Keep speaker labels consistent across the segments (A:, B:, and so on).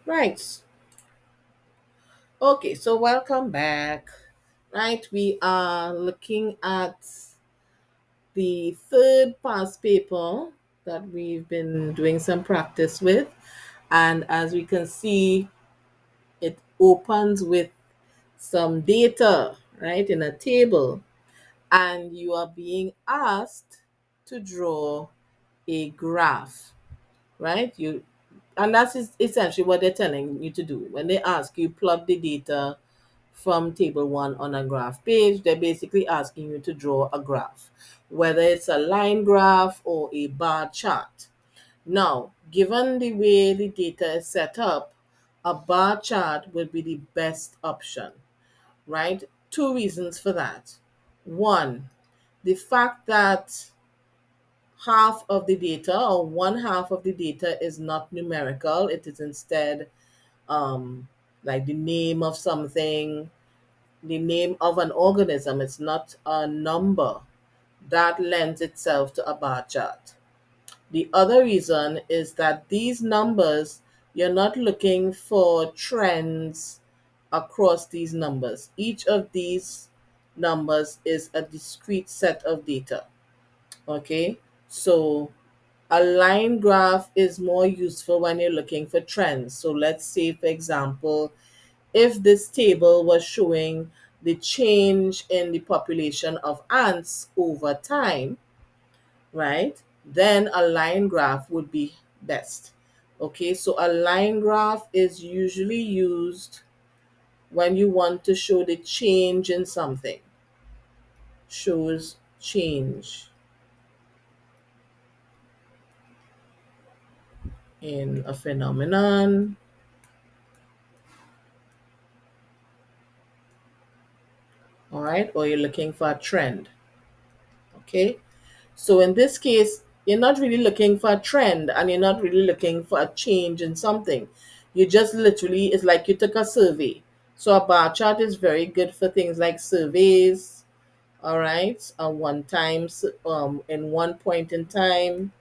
A: Right. Okay, so welcome back. Right, we are looking at the third past paper that we've been doing some practice with. And as we can see, it opens with some data, right, in a table. And you are being asked to draw a graph, right? And that's essentially what they're telling you to do. When they ask you, plot the data from table one on a graph page, they're basically asking you to draw a graph, whether it's a line graph or a bar chart. Now, given the way the data is set up, a bar chart would be the best option, right? Two reasons for that. One, the fact that half of the data or one half of the data is not numerical, it is instead um, like the name of something, the name of an organism. It's not a number. That lends itself to a bar chart. The other reason is that these numbers, you're not looking for trends across these numbers. Each of these numbers is a discrete set of data. Okay, so a line graph is more useful when you're looking for trends. So let's say, for example, if this table was showing the change in the population of ants over time, right, then a line graph would be best. Okay, so a line graph is usually used when you want to show the change in something, shows change in a phenomenon, all right, or you're looking for a trend. Okay, so in this case, you're not really looking for a trend and you're not really looking for a change in something. You just literally, it's like you took a survey. So a bar chart is very good for things like surveys, all right, a one time, in one point in time,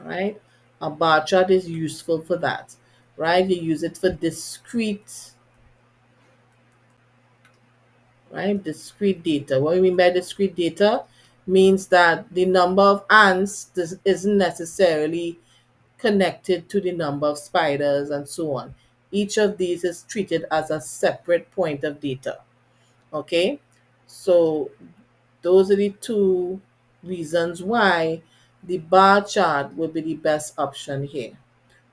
A: all right. A bar chart is useful for that, right? You use it for discrete, right? Discrete data. What we mean by discrete data means that the number of ants isn't necessarily connected to the number of spiders and so on. Each of these is treated as a separate point of data. Okay, so those are the two reasons why the bar chart would be the best option here.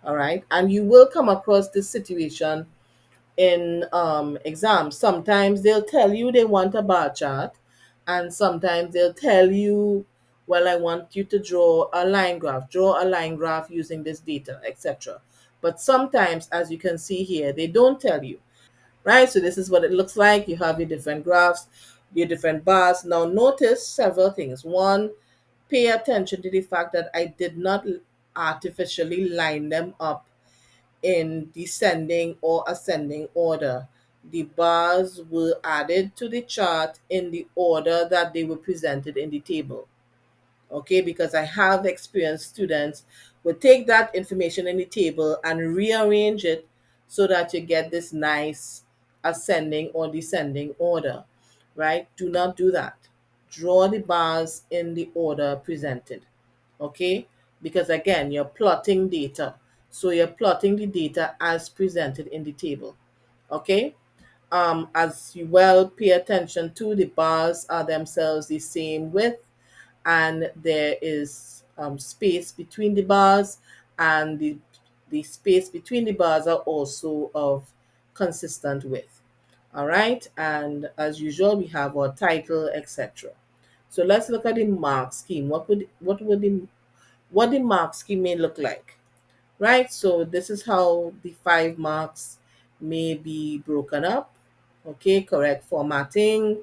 A: All right, and you will come across this situation in exams. Sometimes they'll tell you they want a bar chart, and sometimes they'll tell you, well, I want you to draw a line graph using this data, etc. But sometimes, as you can see here, they don't tell you, right? So this is what it looks like. You have your different graphs, your different bars. Now notice several things. One, pay attention to the fact that I did not artificially line them up in descending or ascending order. The bars were added to the chart in the order that they were presented in the table. Okay, because I have experienced students would take that information in the table and rearrange it so that you get this nice ascending or descending order, right? Do not do that. Draw the bars in the order presented, okay? Because again, you're plotting data. So you're plotting the data as presented in the table, okay? As you well pay attention to, the bars are themselves the same width, and there is space between the bars, and the space between the bars are also of consistent width. All right, and as usual, we have our title, etc. So let's look at the mark scheme. What the mark scheme may look like, right? So this is how the 5 marks may be broken up. Okay, correct formatting,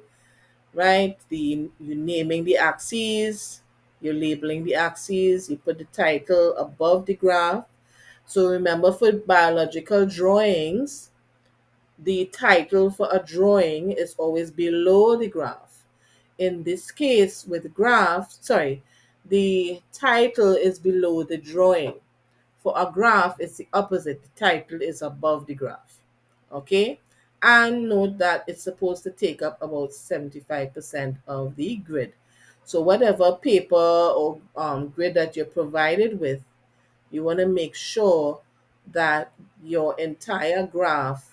A: right? You naming the axes, you're labeling the axes, you put the title above the graph. So remember, for biological drawings, the title for a drawing is always below the graph. In this case, with graph, sorry, the title is below the drawing. For a graph, it's the opposite. The title is above the graph. Okay? And note that it's supposed to take up about 75% of the grid. So whatever paper or grid that you're provided with, you want to make sure that your entire graph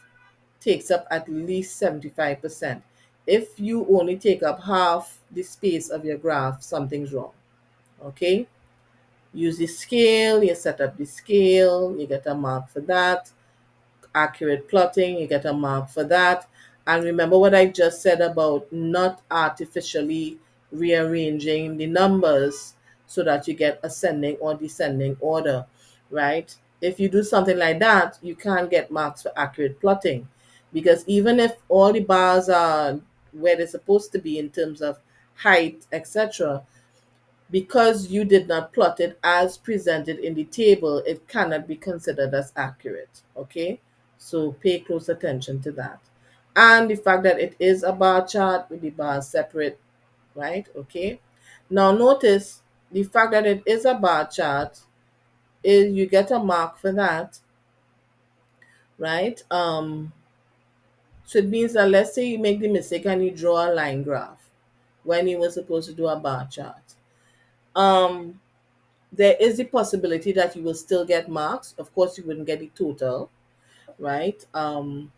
A: takes up at least 75%. If you only take up half the space of your graph, something's wrong. Okay? Use the scale, you set up the scale, you get a mark for that. Accurate plotting, you get a mark for that. And remember what I just said about not artificially rearranging the numbers so that you get ascending or descending order, right? If you do something like that, you can't get marks for accurate plotting, because even if all the bars are where they're supposed to be in terms of height, etc., because you did not plot it as presented in the table, it cannot be considered as accurate. Okay, so pay close attention to that. And the fact that it is a bar chart with the bars separate, right? Okay, now notice the fact that it is a bar chart is you get a mark for that, right? So it means that, let's say you make the mistake and you draw a line graph when you were supposed to do a bar chart. Um, there is the possibility that you will still get marks. Of course, you wouldn't get the total, right? And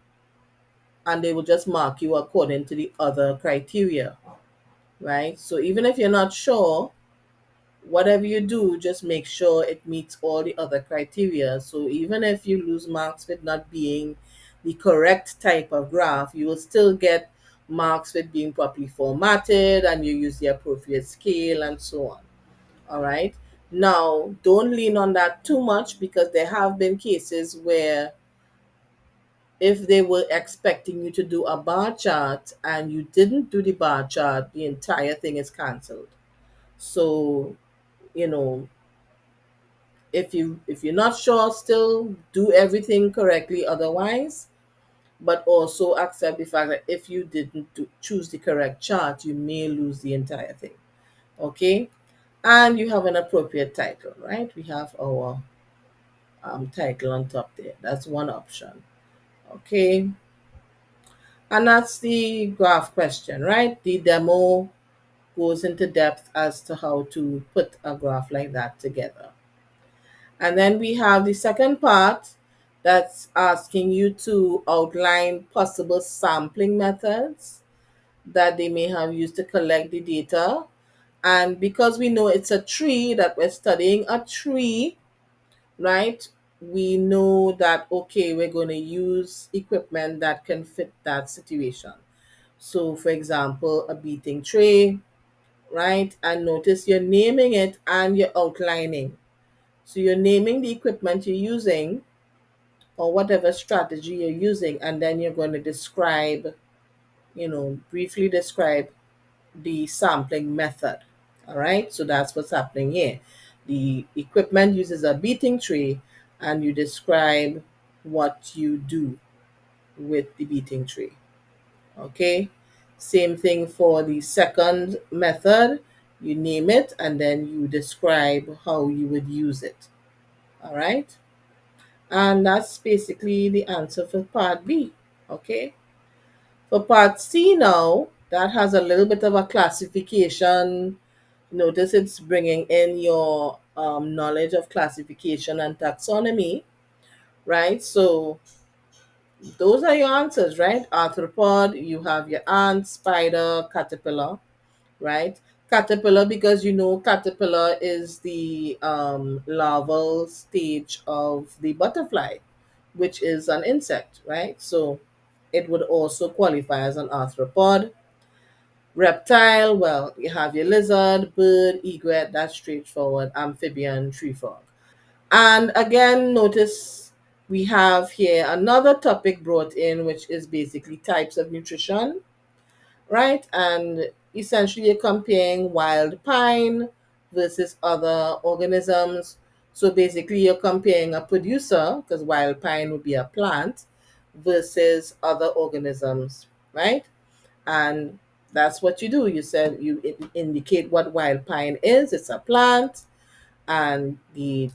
A: they will just mark you according to the other criteria, right? So even if you're not sure, whatever you do, just make sure it meets all the other criteria. So even if you lose marks with not being the correct type of graph, you will still get marks with being properly formatted and you use the appropriate scale and so on. All right. Now, don't lean on that too much, because there have been cases where if they were expecting you to do a bar chart and you didn't do the bar chart, the entire thing is canceled. So, you know, if you're not sure, still do everything correctly otherwise, but also accept the fact that if you didn't choose the correct chart, you may lose the entire thing. Okay? And you have an appropriate title, right? We have our title on top there. That's one option. Okay. And that's the graph question, right? The demo goes into depth as to how to put a graph like that together. And then we have the second part that's asking you to outline possible sampling methods that they may have used to collect the data. And because we know it's a tree, that we're studying a tree, right? We know that, okay, we're going to use equipment that can fit that situation. So, for example, a beating tray, right? And notice you're naming it and you're outlining. So, you're naming the equipment you're using or whatever strategy you're using, and then you're going to describe, briefly describe the sampling method. All right, so that's what's happening here. The equipment uses a beating tray, and you describe what you do with the beating tray. Okay, same thing for the second method. You name it and then you describe how you would use it. All right, and that's basically the answer for part B. Okay, for part C now, that has a little bit of a classification. Notice it's bringing in your knowledge of classification and taxonomy, right? So those are your answers, right? Arthropod, you have your ant, spider, caterpillar, right? Caterpillar, because caterpillar is the larval stage of the butterfly, which is an insect, right? So it would also qualify as an arthropod. Reptile, well, you have your lizard, bird, egret, that's straightforward, amphibian, tree frog. And again, notice we have here another topic brought in, which is basically types of nutrition, right? And essentially, you're comparing wild pine versus other organisms. So basically, you're comparing a producer, because wild pine would be a plant, versus other organisms, right? And That's what you do. You said you indicate what wild pine is. It's a plant, and the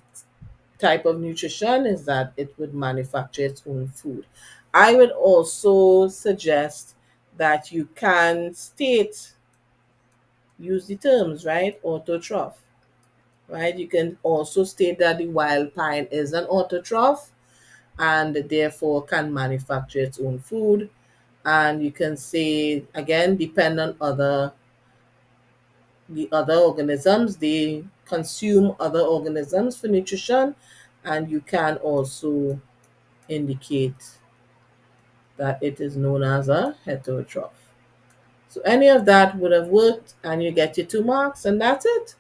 A: type of nutrition is that it would manufacture its own food. I would also suggest that you can state, use the terms, right? Autotroph, right? You can also state that the wild pine is an autotroph and therefore can manufacture its own food. And you can say, again, depend on the other organisms, they consume other organisms for nutrition, and you can also indicate that it is known as a heterotroph. So any of that would have worked, and you get your 2 marks, and that's it.